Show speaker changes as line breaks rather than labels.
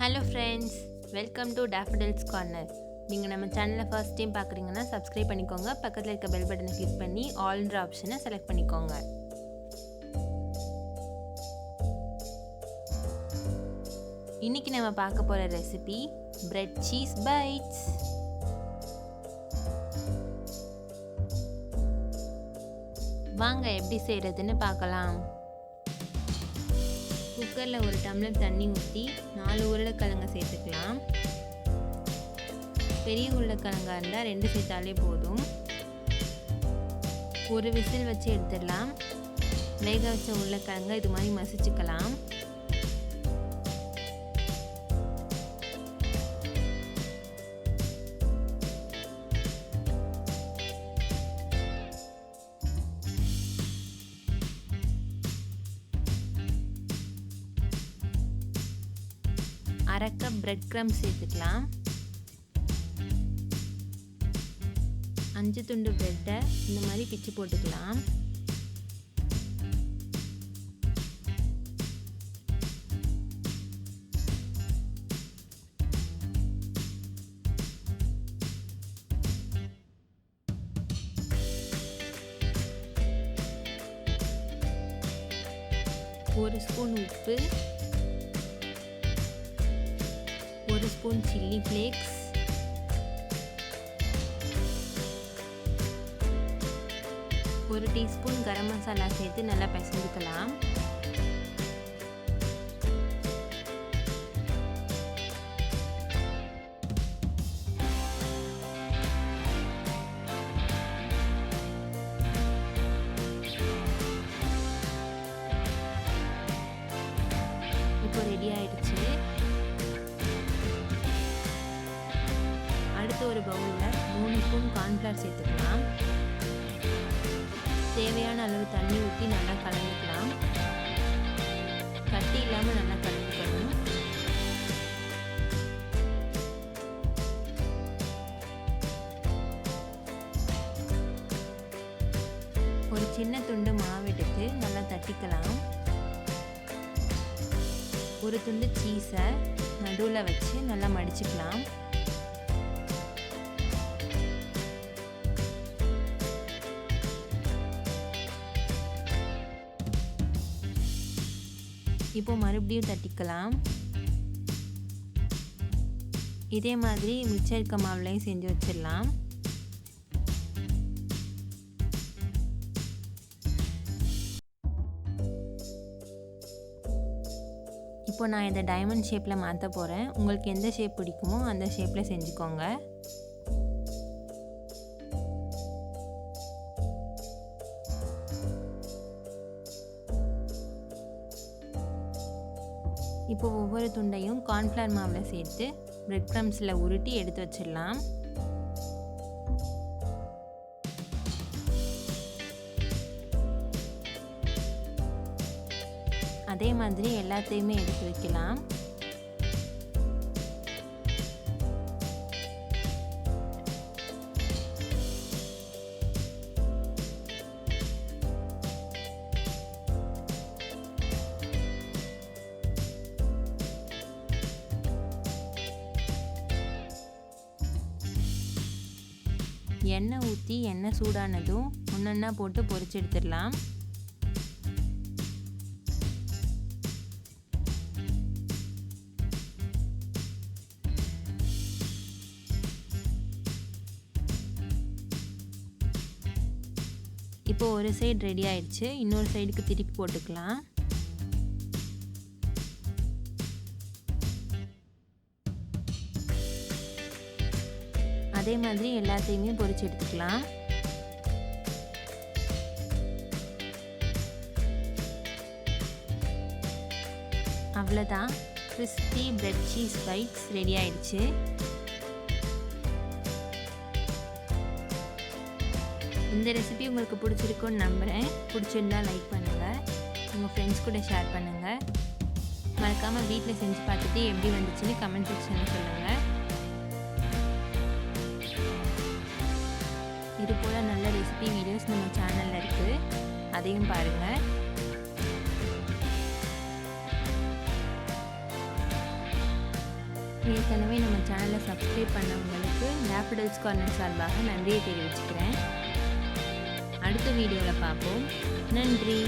Hello friends, welcome to Daffodil's corner. நீங்கள் நம்ம சேனலில் ஃபர்ஸ்ட் டைம் பார்க்குறீங்கன்னா சப்ஸ்கிரைப் பண்ணிக்கோங்க. பக்கத்தில் இருக்க பெல் பட்டனை கிளிக் பண்ணி ஆல்ன்ற ஆப்ஷனை செலக்ட் பண்ணிக்கோங்க. இன்றைக்கி நம்ம பார்க்க போகிற ரெசிபி பிரெட் சீஸ் பைட்ஸ். வாங்க எப்படி செய்கிறதுன்னு பார்க்கலாம். குக்கரில் ஒரு டம்ளர் தண்ணி ஊற்றி 4 உருளைக்கிழங்க சேர்த்துக்கலாம். பெரிய உருளைக்கிழங்கா இருந்தால் 2 சேர்த்தாலே போதும். ஒரு விசில் வச்சு எடுத்துடலாம். வேக வச்ச உருளைக்கிழங்க இது மாதிரி மசிச்சுக்கலாம். அரை கப் பிரெட் க்ரம்ஸ் சேர்த்துக்கலாம். 5 துண்டு பிரெட்டை இந்த மாதிரி பிச்சு போட்டுக்கலாம். ஒரு ஸ்பூன் உப்பு, 1 spoon chilli flakes, 1 teaspoon garam masala சேர்த்து நல்லா பிசைஞ்சுக்கலாம். இப்போ ரெடி ஆயிடுச்சு. அடுத்து ஒரு பவுலில் 3 ஸ்பூன் கார்ன்ஃப்ளவர் சேர்த்துக்கலாம். தேவையான அளவு தண்ணி ஊற்றி நல்லா கலந்துக்கலாம். கட்டி இல்லாமல் நல்லா கலந்துக்கணும். ஒரு சின்ன துண்டு மாவு எடுத்து நல்லா தட்டிக்கலாம். ஒரு துண்டு சீஸை நடுவில் வச்சு நல்லா மடிச்சுக்கலாம். இப்போ மறுபடியும் தட்டிக்கலாம். இதே மாதிரி மிச்சம் இருக்க மாவுலையும் செஞ்சு வச்சிடலாம். இப்போ நான் இதை டைமண்ட் ஷேப்பில் மாற்ற போகிறேன். உங்களுக்கு எந்த ஷேப் பிடிக்குமோ அந்த ஷேப்பில் செஞ்சுக்கோங்க. இப்போ ஒவ்வொரு துண்டையும் கார்ன்ஃப்ளவர் மாவில் சேர்த்து பிரெட் க்ரம்ஸில் உருட்டி எடுத்து வச்சிடலாம். அதே மாதிரி எல்லாத்தையுமே எடுத்து வைக்கலாம். எண்ணெய் ஊற்றி எண்ணெய் சூடானதும் ஒன்றொன்னா போட்டு பொரிச்சு எடுத்துடலாம். இப்போ ஒரு சைடு ரெடி ஆயிடுச்சு. இன்னொரு சைடுக்கு திருப்பி போட்டுக்கலாம். அதே மாதிரி எல்லாத்தையுமே பொரிச்சு எடுத்துக்கலாம். அவ்வளோதான், crispy bread cheese bites ready ஆயிடுச்சு. இந்த ரெசிபி உங்களுக்கு பிடிச்சிருக்குன்னு நம்புகிறேன். பிடிச்சிருந்தா லைக் பண்ணுங்கள், உங்கள் ஃப்ரெண்ட்ஸ் கூட ஷேர் பண்ணுங்கள். மறக்காமல் வீட்டில் செஞ்சு பார்த்துட்டு எப்படி வந்துச்சுன்னு கமெண்ட் செக்ஷனில் சொல்லுங்கள். இது போல் நல்ல ரெசிபி வீடியோஸ் நம்ம சேனலில் இருக்குது, அதையும் பாருங்கள். ஏற்கனவே நம்ம சேனலை சப்ஸ்கிரைப் பண்ணவங்களுக்கு டேஃபடில் ஸ்கார்னர் சார்பாக நன்றியை தெரிவிச்சுக்கிறேன். அடுத்த வீடியோவில் பார்ப்போம். நன்றி.